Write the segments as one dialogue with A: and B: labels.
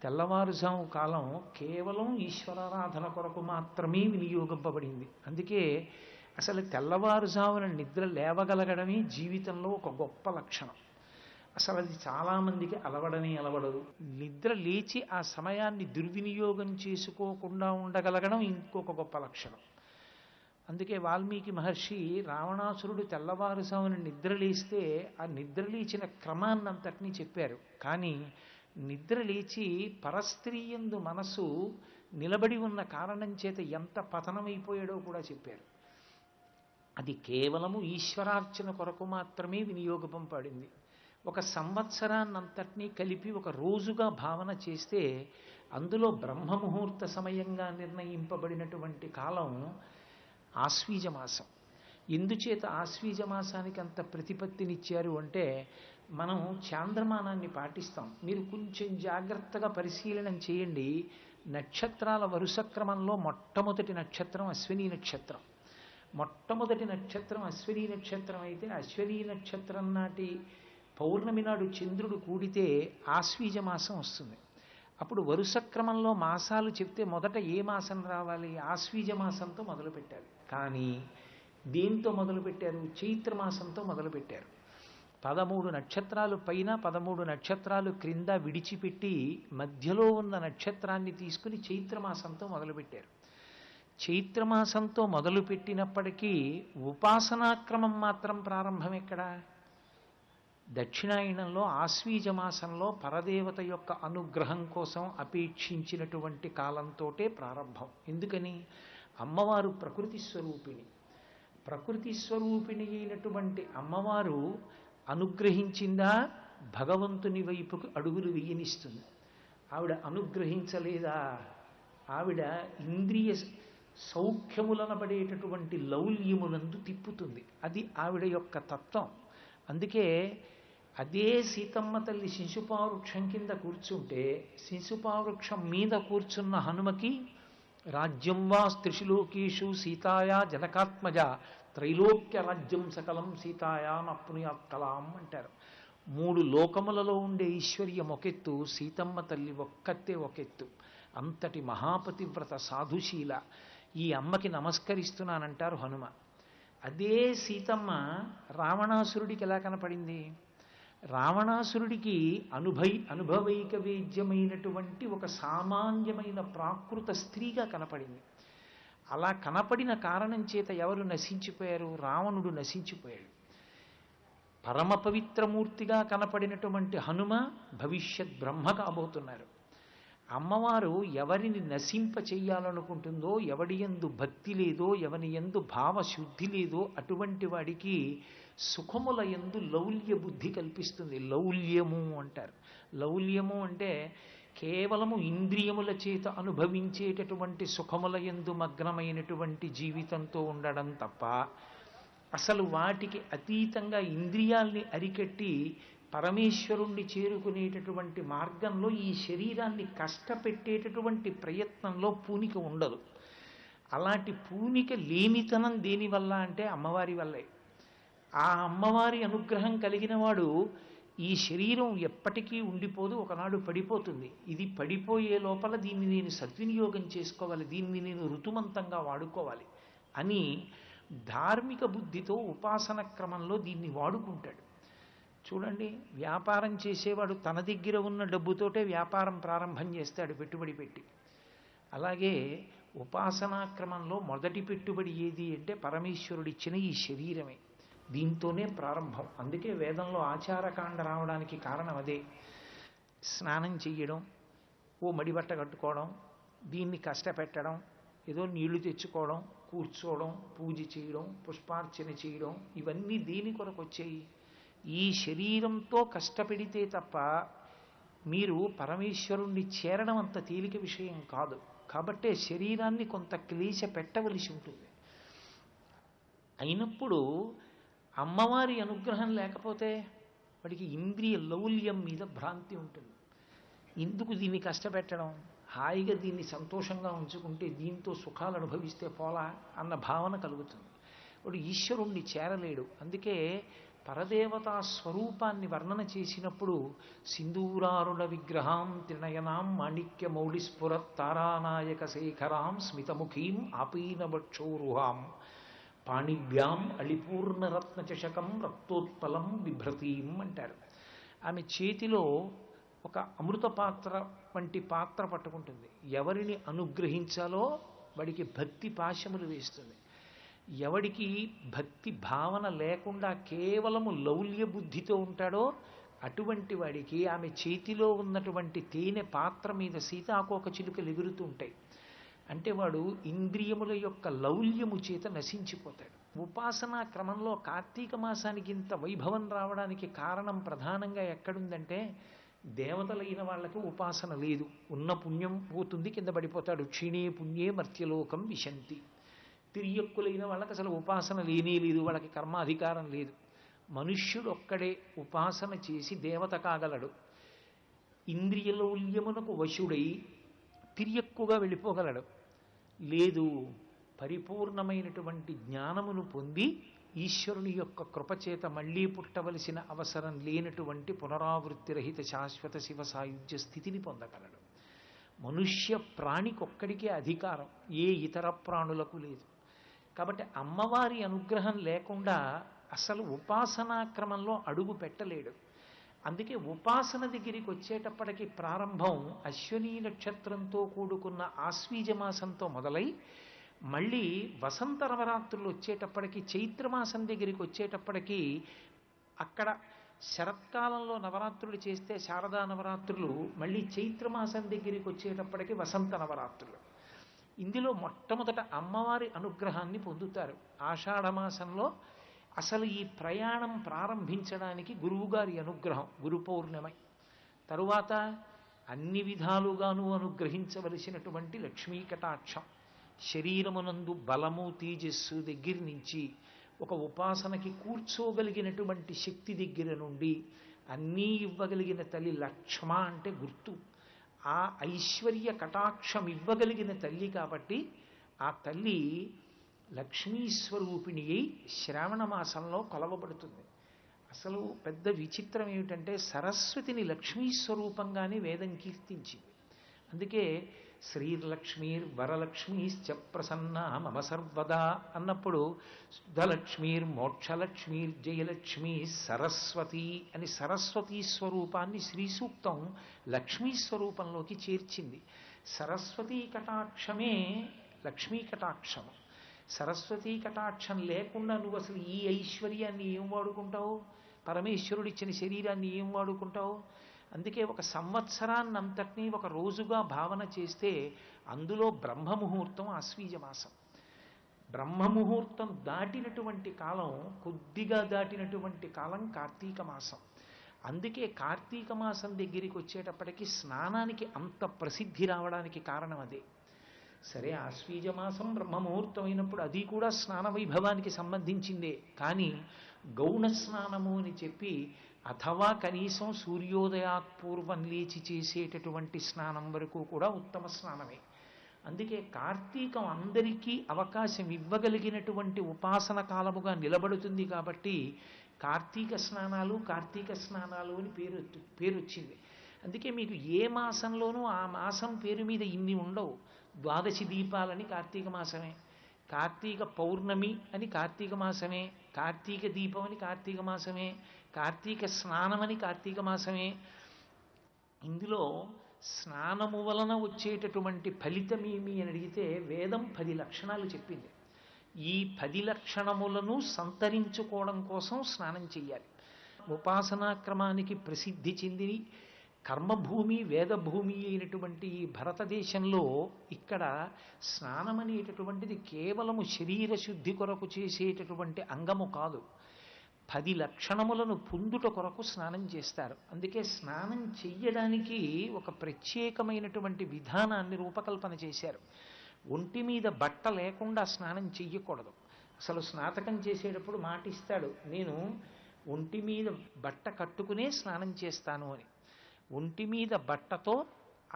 A: తెల్లవారుజాము కాలం కేవలం ఈశ్వరారాధన కొరకు మాత్రమే వినియోగింపబడింది. అందుకే అసలు తెల్లవారుజామున నిద్ర లేవగలగడమే జీవితంలో ఒక గొప్ప లక్షణం. అసలు అది చాలామందికి అలవడదు. నిద్ర లేచి ఆ సమయాన్ని దుర్వినియోగం చేసుకోకుండా ఉండగలగడం ఇంకొక గొప్ప లక్షణం. అందుకే వాల్మీకి మహర్షి రావణాసురుడు తెల్లవారుజామున నిద్రలేస్తే ఆ నిద్రలేచిన క్రమాన్నంతటినీ చెప్పారు. కానీ నిద్రలేచి పరస్త్రీయందు మనసు నిలబడి ఉన్న కారణం చేత ఎంత పతనమైపోయాడో కూడా చెప్పారు. అది కేవలము ఈశ్వరార్చన కొరకు మాత్రమే వినియోగపడింది. ఒక సంవత్సరాన్నంతటినీ కలిపి ఒక రోజుగా భావన చేస్తే అందులో బ్రహ్మముహూర్త సమయంగా నిర్ణయింపబడినటువంటి కాలం ఆశ్వీజమాసం. ఎందుచేత ఆశ్వీజమాసానికి అంత ప్రతిపత్తినిచ్చారు అంటే, మనం చాంద్రమానాన్ని పాటిస్తాం. మీరు కొంచెం జాగ్రత్తగా పరిశీలనం చేయండి. నక్షత్రాల వరుస క్రమంలో మొట్టమొదటి నక్షత్రం అశ్విని నక్షత్రం. మొట్టమొదటి నక్షత్రం అశ్విని నక్షత్రం అయితే అశ్విని నక్షత్రం నాటి పౌర్ణమి నాడు చంద్రుడు కూడితే ఆశ్వీజ మాసం వస్తుంది. అప్పుడు వరుస క్రమంలో మాసాలు చెప్తే మొదట ఏ మాసం రావాలి? ఆశ్వీజ మాసంతో మొదలుపెట్టారు. కానీ దేంతో మొదలుపెట్టారు? చైత్రమాసంతో మొదలుపెట్టారు. 13 నక్షత్రాలు పైన 13 నక్షత్రాలు క్రింద విడిచిపెట్టి మధ్యలో ఉన్న నక్షత్రాన్ని తీసుకుని చైత్రమాసంతో మొదలుపెట్టారు. చైత్రమాసంతో మొదలుపెట్టినప్పటికీ ఉపాసనాక్రమం మాత్రం ప్రారంభం ఎక్కడా? దక్షిణాయనంలో ఆశ్వీజ మాసంలో పరదేవత యొక్క అనుగ్రహం కోసం అపేక్షించినటువంటి కాలంతోటే ప్రారంభం. ఎందుకని? అమ్మవారు ప్రకృతి స్వరూపిణి. ప్రకృతి స్వరూపిణి అయినటువంటి అమ్మవారు అనుగ్రహించిందా భగవంతుని వైపుకు అడుగులు వేయనిస్తుంది. ఆవిడ అనుగ్రహించలేదా ఆవిడ ఇంద్రియ సౌఖ్యములనబడేటటువంటి లౌల్యములందు తిప్పుతుంది. అది ఆవిడ యొక్క తత్వం. అందుకే అదే సీతమ్మ తల్లి శిశుపావృక్షం కింద కూర్చుంటే శిశుపావృక్షం మీద కూర్చున్న హనుమకి రాజ్యం వా త్రిశులోకేషు సీతాయా జనకాత్మజ త్రైలోక్య రాజ్యం సకలం సీతాయా నప్నుయాత్ కలాం అంటారు. 3 లోకములలో ఉండే ఐశ్వర్యం ఒకెత్తు, సీతమ్మ తల్లి ఒక్కతే ఒకెత్తు. అంతటి మహాపతివ్రత సాధుశీల ఈ అమ్మకి నమస్కరిస్తున్నానంటారు హనుమ. అదే సీతమ్మ రావణాసురుడికి ఎలా కనపడింది? రావణాసురుడికి అనుభవైక వేద్యమైనటువంటి ఒక సామాన్యమైన ప్రాకృత స్త్రీగా కనపడింది. అలా కనపడిన కారణం చేత ఎవరు నశించిపోయారు? రావణుడు నశించిపోయాడు. పరమ పవిత్రమూర్తిగా కనపడినటువంటి హనుమ భవిష్యత్ బ్రహ్మ కాబోతున్నారు. అమ్మవారు ఎవరిని నశింప చెయ్యాలనుకుంటుందో, ఎవడి యందు భక్తి లేదో, ఎవని యందు భావశుద్ధి లేదో అటువంటి వాడికి సుఖముల యందు లౌల్య బుద్ధి కల్పిస్తుంది. లౌల్యము అంటారు. లౌల్యము అంటే కేవలము ఇంద్రియముల చేత అనుభవించేటటువంటి సుఖముల యందు మగ్నమైనటువంటి జీవితంతో ఉండడం తప్ప, అసలు వాటికి అతీతంగా ఇంద్రియాల్ని అరికట్టి పరమేశ్వరుణ్ణి చేరుకునేటటువంటి మార్గంలో ఈ శరీరాన్ని కష్టపెట్టేటటువంటి ప్రయత్నంలో పూనిక ఉండదు. అలాంటి పూనిక లేనితనం దేనివల్ల అంటే అమ్మవారి వల్లే. ఆ అమ్మవారి అనుగ్రహం కలిగిన వాడు ఈ శరీరం ఎప్పటికీ ఉండిపోదు, ఒకనాడు పడిపోతుంది. ఇది పడిపోయే లోపల దీన్ని నేను సద్వినియోగం చేసుకోవాలి, దీన్ని నేను ఋతుమంతంగా వాడుకోవాలి అని ధార్మిక బుద్ధితో ఉపాసన క్రమంలో దీన్ని వాడుకుంటాడు. చూడండి, వ్యాపారం చేసేవాడు తన దగ్గర ఉన్న డబ్బుతోటే వ్యాపారం ప్రారంభం చేస్తాడు, పెట్టుబడి పెట్టి. అలాగే ఉపాసనా క్రమంలో మొదటి పెట్టుబడి ఏది అంటే పరమేశ్వరుడిచ్చిన ఈ శరీరమే. దీంతోనే ప్రారంభం. అందుకే వేదంలో ఆచారకాండ రావడానికి కారణం అదే. స్నానం చెయ్యడం, ఓ మడిబట్ట కట్టుకోవడం, దీన్ని కష్టపెట్టడం, ఏదో నీళ్లు తెచ్చుకోవడం, కూర్చోవడం, పూజ చేయడం, పుష్పార్చన చేయడం, ఇవన్నీ దేని కొరకు వచ్చాయి? ఈ శరీరంతో కష్టపెడితే తప్ప మీరు పరమేశ్వరుణ్ణి చేరడం అంత తేలిక విషయం కాదు. కాబట్టే శరీరాన్ని కొంత క్లేశ పెట్టవలసి ఉంటుంది. అయినప్పుడు అమ్మవారి అనుగ్రహం లేకపోతే వాడికి ఇంద్రియ లౌల్యం మీద భ్రాంతి ఉంటుంది. ఎందుకు దీన్ని కష్టపెట్టడం, హాయిగా దీన్ని సంతోషంగా ఉంచుకుంటే దీంతో సుఖాలు అనుభవిస్తే పోలా అన్న భావన కలుగుతుంది. వాడు ఈశ్వరుణ్ణి చేరలేడు. అందుకే పరదేవతా స్వరూపాన్ని వర్ణన చేసినప్పుడు సింధూరారుణ విగ్రహాం త్రినయనాం మాణిక్య మౌళిస్ఫురత్ తారానాయక శేఖరాం స్మితముఖీం ఆపీనవక్షోరుహాం పాణిభ్యాం అళిపూర్ణరత్నచషకం రక్తోత్పలం బిభ్రతీం అంటారు. ఆమె చేతిలో ఒక అమృత పాత్ర వంటి పాత్ర పట్టుకుంటుంది. ఎవరిని అనుగ్రహించాలో వాడికి భక్తి పాశములు వేస్తుంది. ఎవడికి భక్తి భావన లేకుండా కేవలము లౌల్య బుద్ధితో ఉంటాడో అటువంటి వాడికి ఆమె చేతిలో ఉన్నటువంటి తేనె పాత్ర మీద సీతాకోక చిలుకలు ఎగురుతూ ఉంటాయి. అంటే వాడు ఇంద్రియముల యొక్క లౌల్యము చేత నశించిపోతాడు. ఉపాసనా క్రమంలో కార్తీక మాసానికి ఇంత వైభవం రావడానికి కారణం ప్రధానంగా ఎక్కడుందంటే దేవతలైన వాళ్ళకి ఉపాసన లేదు. ఉన్న పుణ్యం పోతుంది, కింద పడిపోతాడు. క్షీణే పుణ్యే మర్త్యలోకం విశంతి. తిరియక్కులైన వాళ్ళకి అసలు ఉపాసన లేనే లేదు, వాళ్ళకి కర్మాధికారం లేదు. మనుష్యుడు ఒక్కడే ఉపాసన చేసి దేవత కాగలడు. ఇంద్రియలౌల్యమునకు వశుడై తిరియక్కుగా వెళ్ళిపోగలడు. లేదు, పరిపూర్ణమైనటువంటి జ్ఞానమును పొంది ఈశ్వరుని యొక్క కృపచేత మళ్లీ పుట్టవలసిన అవసరం లేనటువంటి పునరావృత్తి రహిత శాశ్వత శివ సాయుధ్య స్థితిని పొందగలడు. మనుష్య ప్రాణికొక్కడికే అధికారం, ఏ ఇతర ప్రాణులకు లేదు. కాబట్టి అమ్మవారి అనుగ్రహం లేకుండా అసలు ఉపాసనా క్రమంలో అడుగు పెట్టలేడు. అందుకే ఉపాసన దగ్గరికి వచ్చేటప్పటికి ప్రారంభం అశ్విని నక్షత్రంతో కూడుకున్న ఆశ్వీజ మాసంతో మొదలై మళ్ళీ వసంత నవరాత్రులు వచ్చేటప్పటికి చైత్రమాసం దగ్గరికి వచ్చేటప్పటికి అక్కడ శరత్కాలంలో నవరాత్రులు చేస్తే శారదా నవరాత్రులు, మళ్ళీ చైత్రమాసం దగ్గరికి వచ్చేటప్పటికి వసంత నవరాత్రులు. ఇందులో మొట్టమొదట అమ్మవారి అనుగ్రహాన్ని పొందుతారు. ఆషాఢమాసంలో అసలు ఈ ప్రయాణం ప్రారంభించడానికి గురువుగారి అనుగ్రహం, గురు పౌర్ణమి. తరువాత అన్ని విధాలుగాను అనుగ్రహించవలసినటువంటి లక్ష్మీ కటాక్షం. శరీరమునందు బలము తేజస్సు దగ్గర నుంచి ఒక ఉపాసనకి కూర్చోగలిగినటువంటి శక్తి దగ్గర నుండి అన్నీ ఇవ్వగలిగిన తల్లి లక్ష్మ అంటే గుర్తు. ఆ ఐశ్వర్య కటాక్షం ఇవ్వగలిగిన తల్లి కాబట్టి ఆ తల్లి లక్ష్మీస్వరూపిణి అయి శ్రావణ మాసంలో కొలవబడుతుంది. అసలు పెద్ద విచిత్రం ఏమిటంటే సరస్వతిని లక్ష్మీస్వరూపంగానే వేదం కీర్తించింది. అందుకే శ్రీర్లక్ష్మీర్ వరలక్ష్మీశ్చ ప్రసన్న మమ సర్వదా అన్నప్పుడు శుద్ధలక్ష్మీర్ మోక్షలక్ష్మీర్ జయలక్ష్మీ సరస్వతి అని సరస్వతీ స్వరూపాన్ని శ్రీ సూక్తం లక్ష్మీ స్వరూపంలోకి చేర్చింది. సరస్వతీ కటాక్షమే లక్ష్మీ కటాక్షము. సరస్వతీ కటాక్షం లేకుండా నువ్వు అసలు ఈ ఐశ్వర్యాన్ని ఏం వాడుకుంటావు? పరమేశ్వరుడిచ్చిన శరీరాన్ని ఏం వాడుకుంటావు? అందుకే ఒక సంవత్సరాన్నంతటినీ ఒక రోజుగా భావన చేస్తే అందులో బ్రహ్మముహూర్తం ఆశ్వీజ మాసం. బ్రహ్మముహూర్తం దాటినటువంటి కాలం, కొద్దిగా దాటినటువంటి కాలం కార్తీక మాసం. అందుకే కార్తీక మాసం దగ్గరికి వచ్చేటప్పటికి స్నానానికి అంత ప్రసిద్ధి రావడానికి కారణం అదే. సరే, ఆశ్వీజ మాసం బ్రహ్మముహూర్తం అయినప్పుడు అది కూడా స్నాన వైభవానికి సంబంధించిందే. కానీ గౌణ స్నానము అని చెప్పి అథవా కనీసం సూర్యోదయాత్ పూర్వం లేచి చేసేటటువంటి స్నానం వరకు కూడా ఉత్తమ స్నానమే. అందుకే కార్తీకం అందరికీ అవకాశం ఇవ్వగలిగినటువంటి ఉపాసన కాలముగా నిలబడుతుంది. కాబట్టి కార్తీక స్నానాలు అని పేరు వచ్చింది. అందుకే మీకు ఏ మాసంలోనూ ఆ మాసం పేరు మీద ఇన్ని ఉండవు. ద్వాదశి దీపాలని కార్తీక మాసమే, కార్తీక పౌర్ణమి అని కార్తీక మాసమే, కార్తీక దీపం అని కార్తీక మాసమే, కార్తీక స్నానమని కార్తీక మాసమే. ఇందులో స్నానము వలన వచ్చేటటువంటి ఫలితమేమి అని అడిగితే వేదం 10 లక్షణాలు చెప్పింది. ఈ 10 లక్షణములను సంతరించుకోవడం కోసం స్నానం చెయ్యాలి. ఉపాసనా క్రమానికి ప్రసిద్ధి చెంది కర్మభూమి వేదభూమి అయినటువంటి ఈ భారతదేశంలో ఇక్కడ స్నానం అనేటటువంటిది కేవలము శరీర శుద్ధి కొరకు చేసేటటువంటి అంగము కాదు. 10 లక్షణములను పొందుట కొరకు స్నానం చేస్తారు. అందుకే స్నానం చెయ్యడానికి ఒక ప్రత్యేకమైనటువంటి విధానాన్ని రూపకల్పన చేశారు. ఒంటి మీద బట్ట లేకుండా స్నానం చెయ్యకూడదు. అసలు స్నాతకం చేసేటప్పుడు మాటిస్తాడు, నేను ఒంటి మీద బట్ట కట్టుకునే స్నానం చేస్తాను అని. ఒంటి మీద బట్టతో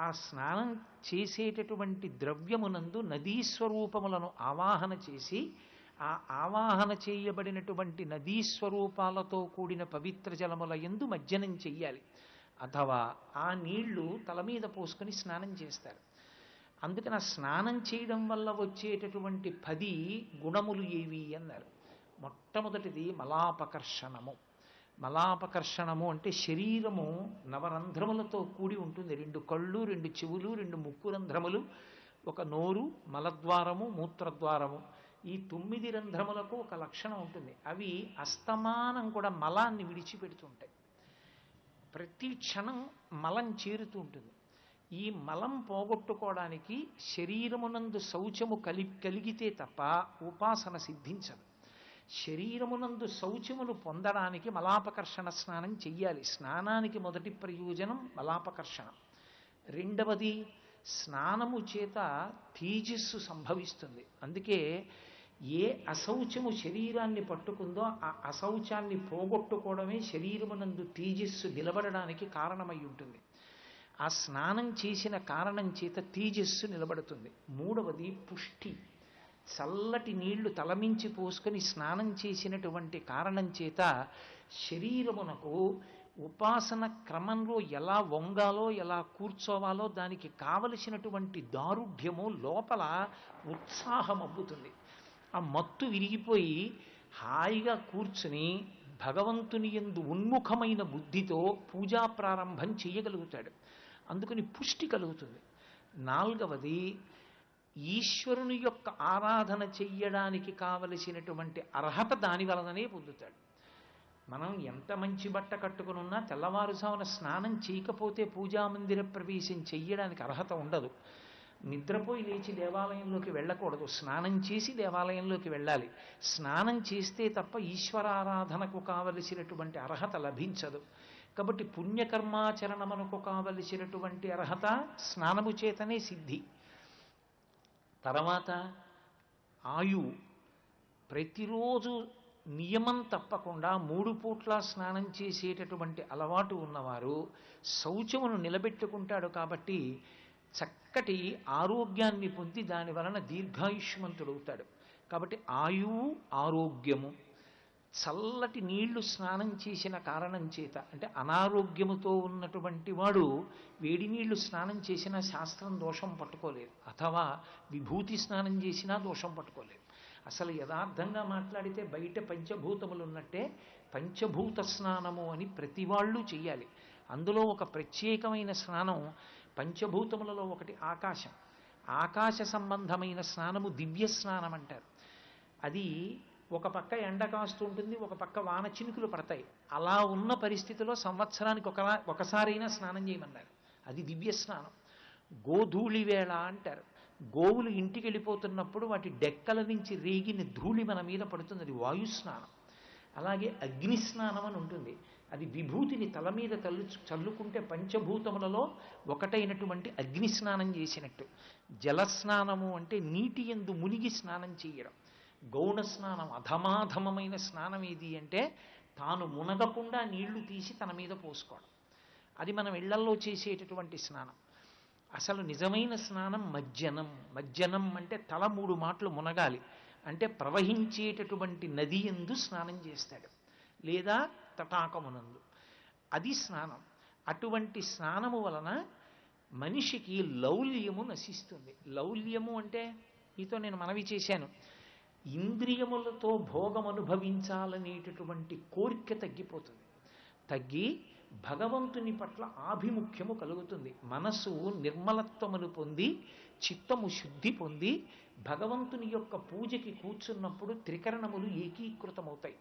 A: ఆ స్నానం చేసేటటువంటి ద్రవ్యమునందు నదీ స్వరూపములను ఆవాహన చేసి ఆ ఆవాహన చేయబడినటువంటి నదీ స్వరూపాలతో కూడిన పవిత్ర జలముల యందు మజ్జనం చెయ్యాలి. అథవా ఆ నీళ్లు తల మీద పోసుకొని స్నానం చేస్తారు. అందుకని ఆ స్నానం చేయడం వల్ల వచ్చేటటువంటి 10 గుణములు ఏవి అన్నారు. మొట్టమొదటిది మలాపకర్షణము. మలాపకర్షణము అంటే శరీరము నవరంధ్రములతో కూడి ఉంటుంది. 2 కళ్ళు, 2 చెవులు, 2 ముక్కు రంధ్రములు, ఒక నోరు, మలద్వారము, మూత్రద్వారము. ఈ 9 రంధ్రములకు ఒక లక్షణం ఉంటుంది. అవి అస్తమానం కూడా మలాన్ని విడిచిపెడుతుంటాయి. ప్రతి క్షణం మలం చేరుతూ ఉంటుంది. ఈ మలం పోగొట్టుకోవడానికి శరీరమునందు శౌచము కలిగితే తప్ప ఉపాసన సిద్ధించదు. శరీరమునందు శౌచమును పొందడానికి మలాపకర్షణ స్నానం చెయ్యాలి. స్నానానికి మొదటి ప్రయోజనం మలాపకర్షణ. రెండవది, స్నానము చేత తేజస్సు సంభవిస్తుంది. అందుకే ఏ అశౌచము శరీరాన్ని పట్టుకుందో ఆ అశౌచాన్ని పోగొట్టుకోవడమే శరీరమునందు తేజస్సు నిలబడడానికి కారణమై ఉంటుంది. ఆ స్నానం చేసిన కారణం చేత తేజస్సు నిలబడుతుంది. మూడవది పుష్టి. చల్లటి నీళ్లు తలమించి పోసుకొని స్నానం చేసినటువంటి కారణం చేత శరీరమునకు ఉపాసన క్రమంలో ఎలా వంగాలో ఎలా కూర్చోవాలో దానికి కావలసినటువంటి దారుఢ్యము లోపల ఉత్సాహం అబ్బుతుంది. ఆ మత్తు విరిగిపోయి హాయిగా కూర్చుని భగవంతుని యందు ఉన్ముఖమైన బుద్ధితో పూజా ప్రారంభం చేయగలుగుతాడు. అందుకని పుష్టి కలుగుతుంది. నాలుగవది, ఈశ్వరుని యొక్క ఆరాధన చెయ్యడానికి కావలసినటువంటి అర్హత దాని వలననే పొందుతాడు. మనం ఎంత మంచి బట్ట కట్టుకుని ఉన్నా తెల్లవారుజామున స్నానం చేయకపోతే పూజామందిర ప్రవేశం చెయ్యడానికి అర్హత ఉండదు. నిద్రపోయి లేచి దేవాలయంలోకి వెళ్ళకూడదు, స్నానం చేసి దేవాలయంలోకి వెళ్ళాలి. స్నానం చేస్తే తప్ప ఈశ్వరారాధనకు కావలసినటువంటి అర్హత లభించదు. కాబట్టి పుణ్యకర్మాచరణమునకు కావలసినటువంటి అర్హత స్నానము చేతనే సిద్ధి. తర్వాత ఆయువు. ప్రతిరోజు నియమం తప్పకుండా 3 పూట్ల స్నానం చేసేటటువంటి అలవాటు ఉన్నవారు శౌచమును నిలబెట్టుకుంటాడు. కాబట్టి చక్కటి ఆరోగ్యాన్ని పొంది దాని వలన దీర్ఘాయుష్మంతుడవుతాడు. కాబట్టి ఆయువు, ఆరోగ్యము. చల్లటి నీళ్లు స్నానం చేసిన కారణం చేత, అంటే అనారోగ్యముతో ఉన్నటువంటి వాడు వేడి నీళ్లు స్నానం చేసినా శాస్త్రం దోషం పట్టుకోలేదు, అథవా విభూతి స్నానం చేసినా దోషం పట్టుకోలేదు. అసలు యథార్థంగా మాట్లాడితే బయట పంచభూతములు ఉన్నట్టే పంచభూత స్నానము అని ప్రతి వాళ్ళు చెయ్యాలి. అందులో ఒక ప్రత్యేకమైన స్నానం పంచభూతములలో ఒకటి ఆకాశం. ఆకాశ సంబంధమైన స్నానము దివ్య స్నానం అంటారు. అది ఒక పక్క ఎండ కాస్తుంటుంది, ఒక పక్క వాన చినుకులు పడతాయి. అలా ఉన్న పరిస్థితిలో సంవత్సరానికి ఒకసారైనా స్నానం చేయమన్నారు. అది దివ్య స్నానం. గోధూళి వేళ అంటారు. గోవులు ఇంటికి వెళ్ళిపోతున్నప్పుడు వాటి డెక్కల నుంచి రేగిన ధూళి మన మీద పడుతుంది, అది వాయుస్నానం. అలాగే అగ్నిస్నానం అని ఉంటుంది. అది విభూతిని తల మీద చల్లుకుంటే పంచభూతములలో ఒకటైనటువంటి అగ్ని స్నానం చేసినట్టు. జలస్నానము అంటే నీటి యందు మునిగి స్నానం చేయడం. గౌణ స్నానం, అధమాధమమైన స్నానం ఏది అంటే తాను మునగకుండా నీళ్లు తీసి తన మీద పోసుకోవడం. అది మనం ఇళ్లల్లో చేసేటటువంటి స్నానం. అసలు నిజమైన స్నానం మజ్జనం. మజ్జనం అంటే తల 3 మాటలు మునగాలి. అంటే ప్రవహించేటటువంటి నది యందు స్నానం చేస్తాడు, లేదా తటాకమునందు. అది స్నానం. అటువంటి స్నానము వలన మనిషికి లౌల్యము నశిస్తుంది. లౌల్యము అంటే మీతో నేను మనవి చేశాను, ఇంద్రియములతో భోగం అనుభవించాలనేటటువంటి కోరిక తగ్గిపోతుంది. తగ్గి భగవంతుని పట్ల ఆభిముఖ్యము కలుగుతుంది. మనసు నిర్మలత్వమును పొంది చిత్తము శుద్ధి పొంది భగవంతుని యొక్క పూజకి కూర్చున్నప్పుడు త్రికరణములు ఏకీకృతమవుతాయి.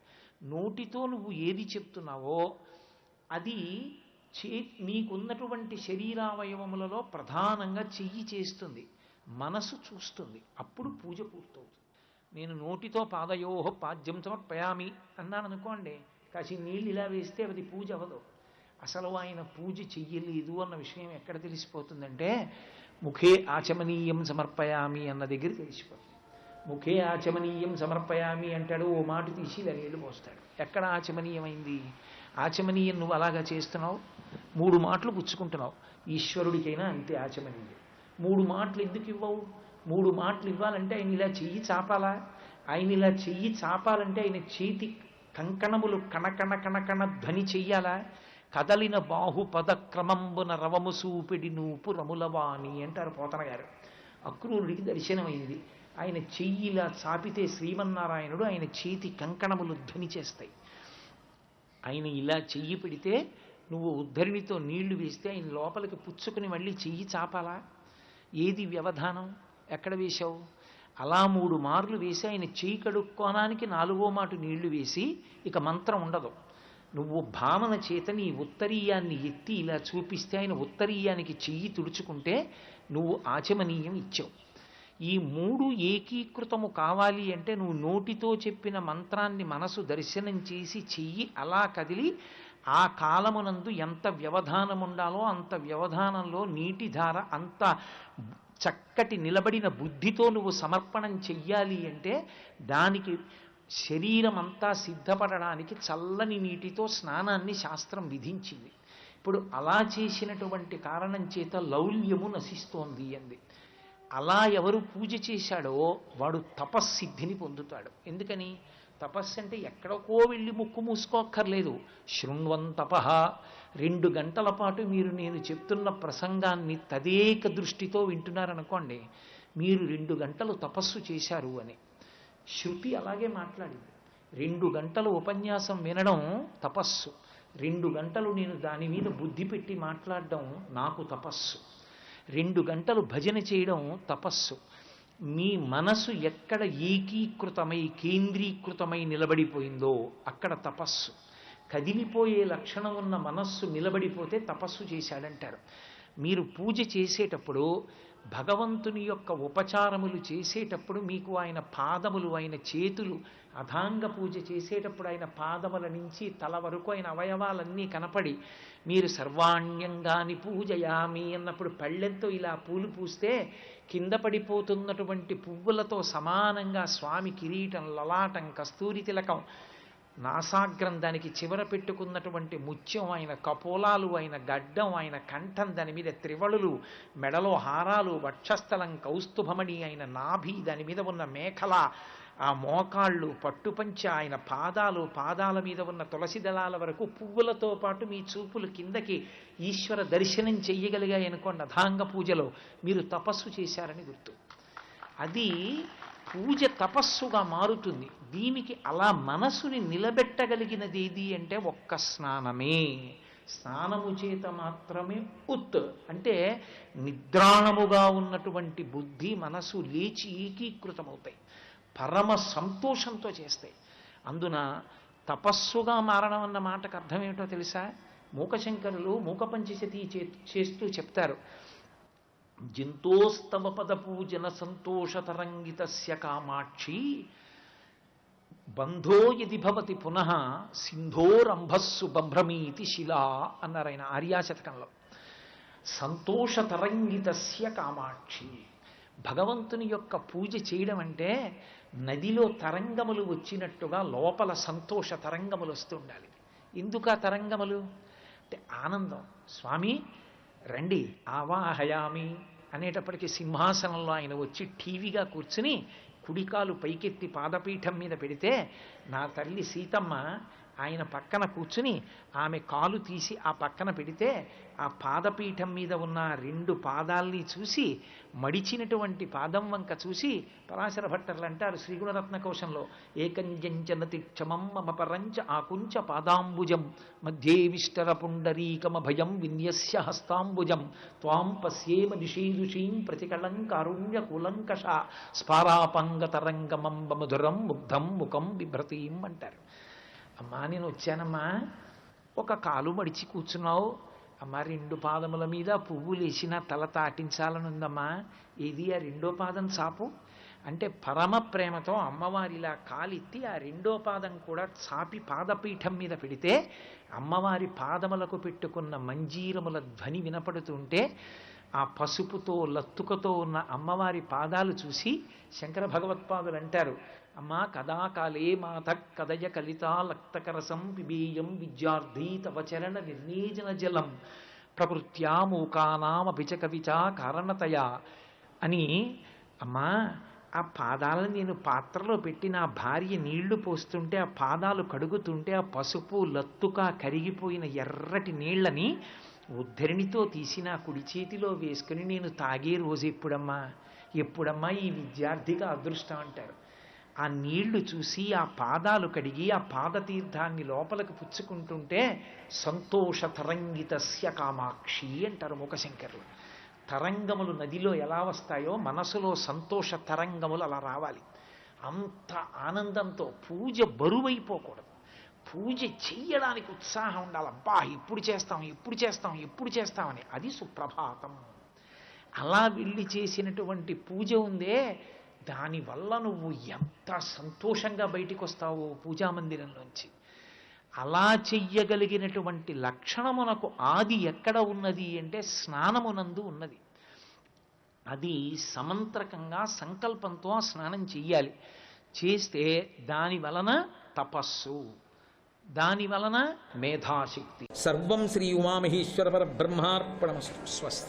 A: నోటితో నువ్వు ఏది చెప్తున్నావో అది నీకున్నటువంటి శరీరావయవములలో ప్రధానంగా చెయ్యి చేస్తుంది, మనసు చూస్తుంది. అప్పుడు పూజ పూర్తవుతుంది. నేను నోటితో పాదయోహ పాద్యం సమర్పయామి అన్నాను అనుకోండి, కాసి నీళ్ళు ఇలా వేస్తే అది పూజ అవ్వదు. అసలు ఆయన పూజ చెయ్యలేదు అన్న విషయం ఎక్కడ తెలిసిపోతుందంటే ముఖే ఆచమనీయం సమర్పయామి అన్న దగ్గర తెలిసిపోతుంది. ముఖే ఆచమనీయం సమర్పయామి అంటాడు, ఓ మాట తీసి ఇలా నీళ్ళు పోస్తాడు. ఎక్కడ ఆచమనీయమైంది? ఆచమనీయం నువ్వు అలాగా చేస్తున్నావు, 3 మాటలు పుచ్చుకుంటున్నావు. ఈశ్వరుడికైనా అంతే ఆచమనీయం. 3 మాటలు ఎందుకు ఇవ్వవు? 3 మాటలు ఇవ్వాలంటే ఆయన ఇలా చెయ్యి చాపాలా? ఆయన ఇలా చెయ్యి చాపాలంటే ఆయన చేతి కంకణములు కణకణ కణకణ ధ్వని చెయ్యాలా? కదలిన బాహుపద క్రమంబున రవము సూపిడి నూపు రములవాణి అంటారు పోతన గారు. అక్రూరుడికి దర్శనమైంది. ఆయన చెయ్యిలా చాపితే శ్రీమన్నారాయణుడు ఆయన చేతి కంకణములు ధ్వని చేస్తాయి. ఆయన ఇలా చెయ్యి పెడితే నువ్వు ఉద్ధరిణితో నీళ్లు వేస్తే ఆయన లోపలికి పుచ్చుకుని మళ్ళీ చెయ్యి చాపాలా? ఏది వ్యవధానం? ఎక్కడ వేశావు? అలా 3 మార్లు వేసి ఆయన చెయ్యి కడుక్కోనానికి 4వ మాటు నీళ్లు వేసి ఇక మంత్రం ఉండదు. నువ్వు భావన చేత నీ ఉత్తరీయాన్ని ఎత్తి ఇలా చూపిస్తే ఆయన ఉత్తరీయానికి చెయ్యి తుడుచుకుంటే నువ్వు ఆచమనీయం ఇచ్చావు. ఈ 3 ఏకీకృతము కావాలి అంటే నువ్వు నోటితో చెప్పిన మంత్రాన్ని మనసు దర్శనం చేసి చెయ్యి అలా కదిలి ఆ కాలమునందు ఎంత వ్యవధానం ఉండాలో అంత వ్యవధానంలో నీటి ధార అంత చక్కటి నిలబడిన బుద్ధితో నువ్వు సమర్పణం చెయ్యాలి అంటే దానికి శరీరం అంతా సిద్ధపడడానికి చల్లని నీటితో స్నానాన్ని శాస్త్రం విధించింది. ఇప్పుడు అలా చేసినటువంటి కారణం చేత లౌల్యము నశిస్తోంది అంది. అలా ఎవరు పూజ చేశాడో వాడు తపస్సిద్ధిని పొందుతాడు. ఎందుకని? తపస్సు అంటే ఎక్కడికో వెళ్ళి ముక్కు మూసుకోక్కర్లేదు. శృణ్వంతపః 2 గంటల పాటు మీరు నేను చెప్తున్న ప్రసంగాన్ని తదేక దృష్టితో వింటున్నారనుకోండి, మీరు 2 గంటలు తపస్సు చేశారు అని. శృతి అలాగే మాట్లాడింది. 2 గంటలు ఉపన్యాసం వినడం తపస్సు, 2 గంటలు నేను దాని మీద బుద్ధి పెట్టి మాట్లాడడం నాకు తపస్సు, 2 గంటలు భజన చేయడం తపస్సు. మీ మనసు ఎక్కడ ఏకీకృతమై కేంద్రీకృతమై నిలబడిపోయిందో అక్కడ తపస్సు. కదిలిపోయే లక్షణం ఉన్న మనస్సు నిలబడిపోతే తపస్సు చేశాడంటారు. మీరు పూజ చేసేటప్పుడు భగవంతుని యొక్క ఉపచారములు చేసేటప్పుడు మీకు ఆయన పాదములు, ఆయన చేతులు, అథాంగ పూజ చేసేటప్పుడు ఆయన పాదముల నుంచి తల వరకు ఆయన అవయవాలన్నీ కనపడి మీరు సర్వాణ్యంగాని పూజయామి అన్నప్పుడు పళ్ళెంతో ఇలా పూలు పూస్తే కింద పడిపోతున్నటువంటి పువ్వులతో సమానంగా స్వామి కిరీటం, లలాటం, కస్తూరి తిలకం, నాసాగ్రం, దానికి చివర పెట్టుకున్నటువంటి ముత్యం, ఆయన కపోలాలు, ఆయన గడ్డం, ఆయన కంఠం, దాని మీద త్రివళులు, మెడలో హారాలు, వక్షస్థలం కౌస్తుభమణి, ఆయన నాభి, దాని మీద ఉన్న మేఖల, ఆ మోకాళ్ళు, పట్టుపంచ, ఆయన పాదాలు, పాదాల మీద ఉన్న తులసి దళాల వరకు పువ్వులతో పాటు మీ చూపులు కిందకి ఈశ్వర దర్శనం చెయ్యగలిగాయనుకోండి అథాంగ పూజలో, మీరు తపస్సు చేశారని గుర్తు. అది పూజ తపస్సుగా మారుతుంది. దీనికి అలా మనసుని నిలబెట్టగలిగినది ఏది అంటే ఒక్క స్నానమే. స్నానము చేత మాత్రమే అంటే నిద్రాణముగా ఉన్నటువంటి బుద్ధి, మనసు లేచి ఏకీకృతమవుతాయి, పరమ సంతోషంతో చేస్తాయి. అందున తపస్సుగా మారడం అన్న మాటకు అర్థం ఏమిటో తెలుసా? మూకశంకరులు మూక పంచశతి చేస్తూ చెప్తారు. జంతోస్తవ పద పూజన సంతోష తరంగితస్య కామాక్షి బంధో యది భవతి పునః సింధోరంభస్సు బంభ్రమీతి శిలా అన్నారు ఆయన ఆర్యాశతకంలో. సంతోష తరంగితస్య కామాక్షి, భగవంతుని యొక్క పూజ చేయడం అంటే నదిలో తరంగములు వచ్చినట్టుగా లోపల సంతోష తరంగములు వస్తూ ఉండాలి. ఎందుకు ఆ తరంగములు అంటే ఆనందం. స్వామి రండి ఆవాహయామి అనేటప్పటికీ సింహాసనంలో ఆయన వచ్చి టీవీగా కూర్చుని కుడికాలు పైకెత్తి పాదపీఠం మీద పెడితే నా తల్లి సీతమ్మ ఆయన పక్కన కూర్చుని ఆమె కాలు తీసి ఆ పక్కన పెడితే ఆ పాదపీఠం మీద ఉన్న 2 పాదాల్ని చూసి మడిచినటువంటి పాదం వంక చూసి పరాశర భట్టర్లు అంటారు శ్రీగుణరత్న కోశంలో, ఏకంజంచనతి క్షమం మమ పరంచ ఆకుంచ పాదాంబుజం మధ్యే విష్టర పుండరీకమభయం విన్యస్య హస్తాంబుజం త్వాం పశ్యేమ దిశీదుషీం ప్రతికళం కారుణ్య కులంకష స్పారాపంగతరంగమంబ మధురం ముగ్ధం ముఖం బిభ్రతీం అంటారు. అమ్మా నేను వచ్చానమ్మా, ఒక కాలు మడిచి కూర్చున్నావు అమ్మా, 2 పాదముల మీద పువ్వులు వేసిన తల తాటించాలని ఉందమ్మా, ఏది ఆ 2వ పాదం చాపు అంటే పరమ ప్రేమతో అమ్మవారిలా కాలెత్తి ఆ 2వ పాదం కూడా చాపి పాదపీఠం మీద పెడితే అమ్మవారి పాదములకు పెట్టుకున్న మంజీరముల ధ్వని వినపడుతుంటే ఆ పసుపుతో లత్తుకతో ఉన్న అమ్మవారి పాదాలు చూసి శంకర భగవత్పాదులు అంటారు, అమ్మా కదాకాలే మాత కదయ కలితా లక్తకరసం పిబేయం విద్యార్థి తవ చరణ నిర్నేజన జలం ప్రకృత్యా మూకానామభిచ కవిచ కారణతయా అని. అమ్మా ఆ పాదాలను నేను పాత్రలో పెట్టి నా భార్య నీళ్లు పోస్తుంటే ఆ పాదాలు కడుగుతుంటే ఆ పసుపు లత్తుగా కరిగిపోయిన ఎర్రటి నీళ్లని ఉద్ధరిణితో తీసి నా కుడి చేతిలో వేసుకుని నేను తాగే రోజు ఎప్పుడమ్మా ఎప్పుడమ్మా ఈ విద్యార్థిగా అదృష్టం అంటారు. ఆ నీళ్లు చూసి ఆ పాదాలు కడిగి ఆ పాదతీర్థాన్ని లోపలికి పుచ్చుకుంటుంటే సంతోష తరంగితస్య కామాక్షి అంటారు మూకశంకరులు. తరంగములు నదిలో ఎలా వస్తాయో మనసులో సంతోష తరంగములు అలా రావాలి. అంత ఆనందంతో పూజ బరువైపోకూడదు. పూజ చెయ్యడానికి ఉత్సాహం ఉండాలి. అబ్బా ఎప్పుడు చేస్తాం ఎప్పుడు చేస్తాం ఎప్పుడు చేస్తామని. అది సుప్రభాతం. అలా వెళ్ళి చేసినటువంటి పూజ ఉందే, దానివల్ల నువ్వు ఎంత సంతోషంగా బయటికి వస్తావో పూజామందిరంలోంచి. అలా చెయ్యగలిగినటువంటి లక్షణమునకు ఆది ఎక్కడ ఉన్నది అంటే స్నానమునందు ఉన్నది. అది సమంత్రకంగా సంకల్పంతో ఆ స్నానం చెయ్యాలి. చేస్తే దాని వలన తపస్సు, దాని వలన మేధాశక్తి.
B: సర్వం శ్రీ ఉమామహేశ్వర పరబ్రహ్మార్పణమస్తు. స్వస్తి.